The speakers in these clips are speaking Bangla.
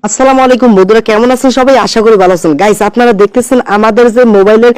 আসসালামু আলাইকুম বন্ধুরা, কেমন আছেন সবাই? আশা করি ভালো আছেন। গাইস, আপনারা দেখতেছেন আমাদের যে মোবাইলের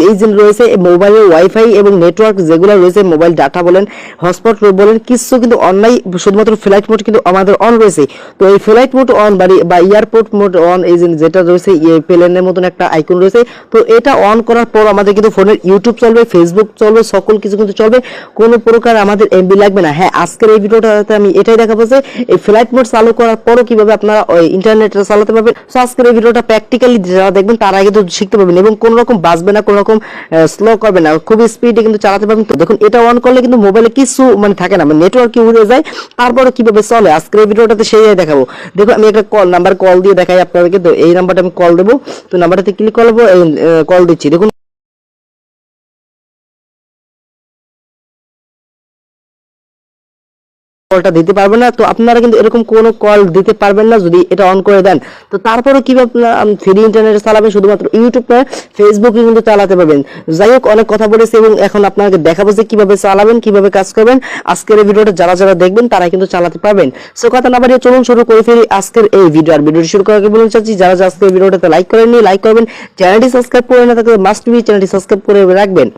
এই যে রয়েছে মোবাইলের ওয়াইফাই এবং নেটওয়ার্ক যেগুলো রয়েছে, মোবাইল ডাটা বলেন, হটস্পট বলেন, কিছু কিন্তু অনলাইন, শুধুমাত্র ফ্লাইট মোড কিন্তু আমাদের অন রয়েছে। তো এই ফ্লাইট মোড অন বা এয়ারপোর্ট মোড অন, এই যে যেটা রয়েছে প্লেনের মতন একটা আইকন রয়েছে, তো এটা অন করার পর আমাদের কিন্তু ফোনের ইউটিউব চলবে, ফেসবুক চলবে, সকল কিছু কিন্তু চলবে, কোনো প্রকার আমাদের এমবি লাগবে না। হ্যাঁ, আজকের এই ভিডিওটাতে আমি এটাই দেখাবো যে এই ফ্লাইট মোড চালু করার পরও কিভাবে আপনারা ইন্টারনেটে চালাতে পারবেন। সো আজকের এই ভিডিওটা প্র্যাকটিক্যালি যারা দেখবেন তারা কিন্তু শিখতে পারবেন এবং কোনো রকম বাজবে না, কোনো রকম স্লো করবে না, খুব স্পিডে কিন্তু চালাতে পারবেন। তো দেখুন, এটা অন করলে কিন্তু মোবাইলে কিছু থাকে না, নেটওয়ার্ক কি উড়ে যায়, তারপরে কিভাবে চলে আজকের এই ভিডিওটাতে সেই দেখাবো। দেখুন, আমি একটা কল দিয়ে দেখাই আপনাদেরকে। তো এই নাম্বারটা আমি কল দেবো, তো নাম্বারটাতে ক্লিক করবো, কল দিচ্ছি। দেখুন, কলটা দিতে পারবেন না। তো আপনারা কিন্তু এরকম কোনো কল দিতে পারবেন না যদি এটা অন করে দেন। তো তারপরে কিভাবে ফ্রি ইন্টারনেটে চালাবেন, শুধুমাত্র ইউটিউব না, ফেসবুকে কিন্তু চালাতে পারবেন। যাই হোক, অনেক কথা বলেছি এবং এখন আপনাকে দেখাবো যে কিভাবে চালাবেন, কিভাবে কাজ করবেন। আজকের এই ভিডিওটা যারা যারা দেখবেন তারা কিন্তু চালাতে পারবেন। সো কথা না বাড়িয়ে চলুন শুরু করে ফেলি আজকের এই ভিডিও। আর ভিডিওটি শুরু করার আগে বলতে চাচ্ছি, যারা যারা আজকের ভিডিওটাতে লাইক করেননি, লাইক করবেন। চ্যানেলটি সাবস্ক্রাইব করে না থাকলে মাস্ট বি চ্যানেলটি সাবস্ক্রাইব করে রাখবেন।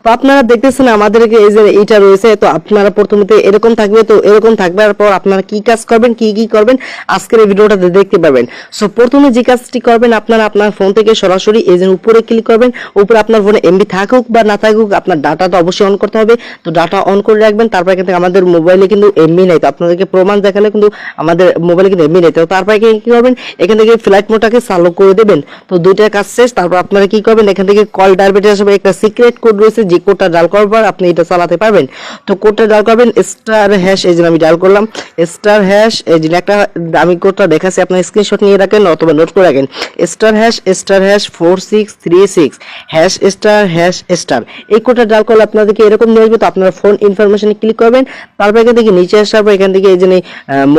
তো আপনারা দেখতেছেন আমাদেরকে এই যে এইটা রয়েছে। তো আপনারা প্রথমে এরকম থাকবে, তো এরকম থাকবার পর আপনারা কি কাজ করবেন, কি করবেন আজকের এই ভিডিওটাতে দেখতে পাবেন। সো প্রথমে যে কাজটি করবেন, আপনারা আপনার ফোন থেকে সরাসরি এই যে উপরে ক্লিক করবেন। উপরে আপনার ফোনে এমবি থাকুক বা না থাকুক, আপনার ডাটাটা অবশ্যই অন করতে হবে। তো ডাটা অন করে রাখবেন। তারপর কিন্তু আমাদের মোবাইলে কিন্তু এমবি নেই, তো আপনাদেরকে প্রমাণ দেখালে কিন্তু আমাদের মোবাইলে কিন্তু এমবি নেই। তো তারপরে কি করবেন, এখান থেকে ফ্লাইট মোডটাকে চালু করে দেবেন। তো দুইটা কাজ শেষ। তারপর আপনারা কি করবেন, এখান থেকে কল ডায়াবেটিস আসবে, একটা সিক্রেট কোড রয়েছে, যে কোডটা ডায়াল করার পর আপনি এটা চালাতে পারবেন। তো কোডটা ডায়াল করবেন স্টার হ্যাশ, এই যে আমি ডায়াল করলাম স্টার হ্যাশ, এই যে একটা আমি কোডটা দেখাচ্ছি, আপনি স্ক্রিনশট নিয়ে রাখেন অথবা নোট করে রাখেন। Star hash 4636 hash star. এই কোডটা ডায়াল করলে আপনাদেরকে এরকম নিয়ে আসবে। তো আপনারা ফোন ইনফরমেশনে ক্লিক করবেন। তারপর এখান থেকে নিচে আসার পর এখান থেকে এই যে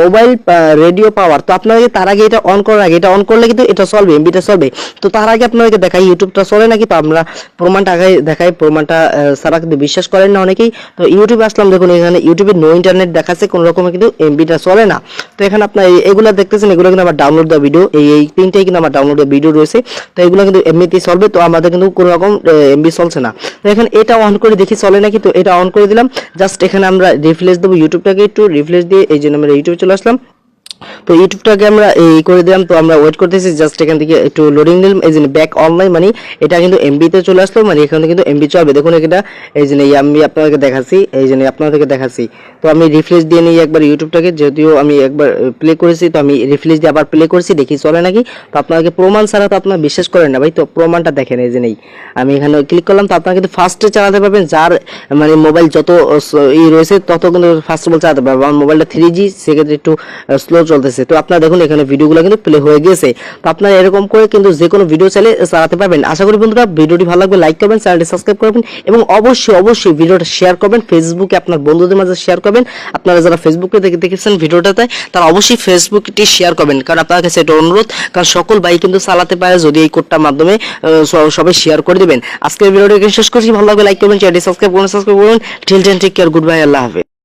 মোবাইল রেডিও পাওয়ার, তো আপনাদেরকে তার আগে এটা অন করার আগে, এটা অন করলে কিন্তু এটা চলবে, এমবিটা চলবে। তো তার আগে আপনাদেরকে দেখাই ইউটিউবটা চলে নাকি। তো আমরা প্রমাণটা আগে দেখাই, প্রমাণটা সারা কিন্তু বিশ্বাস করেন না অনেকেই। তো ইউটিউবে আসলাম, দেখুন এখানে ইউটিউবে নো ইন্টারনেট দেখাচ্ছে, কোনো রকমের কিন্তু এমবিটা চলে না। তো এখানে আপনার এগুলো দেখতেছেন, এগুলো কিন্তু আমার ডাউনলোড দেওয়া ভিডিও, এই তিনটাই কিন্তু আমার ডাউনলোড দেওয়া ভিডিও রয়েছে। তো এগুলো কিন্তু এমবিতে চলবে, তো আমাদের কিন্তু কোনো রকম এমবি চলছে না। তো এখানে এটা অন করে দেখি চলে নাকি। তো এটা অন করে দিলাম। জাস্ট এখানে আমরা রিফ্রেশ দেবো, ইউটিউবটাকে একটু রিফ্রেশ দিয়ে এই জন্য আমরা ইউটিউবে চলে আসলাম। তো ইউটিউবটাকে আমরা এই করে দিলাম। তো আমরা ওয়েট করতেছি, জাস্ট এখান থেকে একটু লোডিং নিলাম। এই যে ব্যাক অনলাইন, মানে এটা কিন্তু এমবিতে চলে আসলো, মানে এখানে কিন্তু এমবি চলবে। দেখুন এটা এই যে আমি আপনাদেরকে দেখাচ্ছি, এই যে আপনাদেরকে দেখাচ্ছি। তো আমি রিফ্রেশ দিয়ে নিই একবার ইউটিউবটাকে, যদিও আমি একবার প্লে করেছি, তো আমি রিফ্রেশ দিয়ে আবার প্লে করেছি, দেখি চলে নাকি। তো আপনাকে প্রমাণ ছাড়া তো আপনারা বিশ্বাস করেন না ভাই। তো প্রমাণটা দেখেন, এই যে আমি এখানে ক্লিক করলাম। তো আপনারা কিন্তু ফার্স্টে চালাতে পারবেন, যার মানে মোবাইল যত রয়েছে তত কিন্তু ফার্স্ট অফ অল চালাতে পারবেন। আমার মোবাইলটা 3G, সেক্ষেত্রে একটু স্লো চলতেছে। তো আপনারা দেখুন এখানে ভিডিওগুলো কিন্তু প্লে হয়ে গেছে। তো আপনারা এরকম করে কিন্তু যে কোনো ভিডিও চাইলে চালাতে পারবেন। আশা করি বন্ধুরা ভিডিওটি ভালো লাগবে, লাইক করবেন, চ্যানেলটি সাবস্ক্রাইব করবেন এবং অবশ্যই ভিডিওটা শেয়ার করবেন, ফেসবুকে আপনার বন্ধুদের মাঝে শেয়ার করবেন। আপনারা যারা ফেসবুকে দেখেছেন ভিডিওটাতে, তারা অবশ্যই ফেসবুকটি শেয়ার করবেন, কারণ আপনার কাছে এটা অনুরোধ, কারণ সকল ভাই কিন্তু চালাতে পারে যদি এই কোডটার মাধ্যমে সবাই শেয়ার করে দিবেন। আজকের ভিডিওটি শেষ করছি, ভালো লাগবে লাইক করবেন, চ্যানেলটি সাবস্ক্রাইব করুন। Till then take care, good bye, Allah হাফেজ।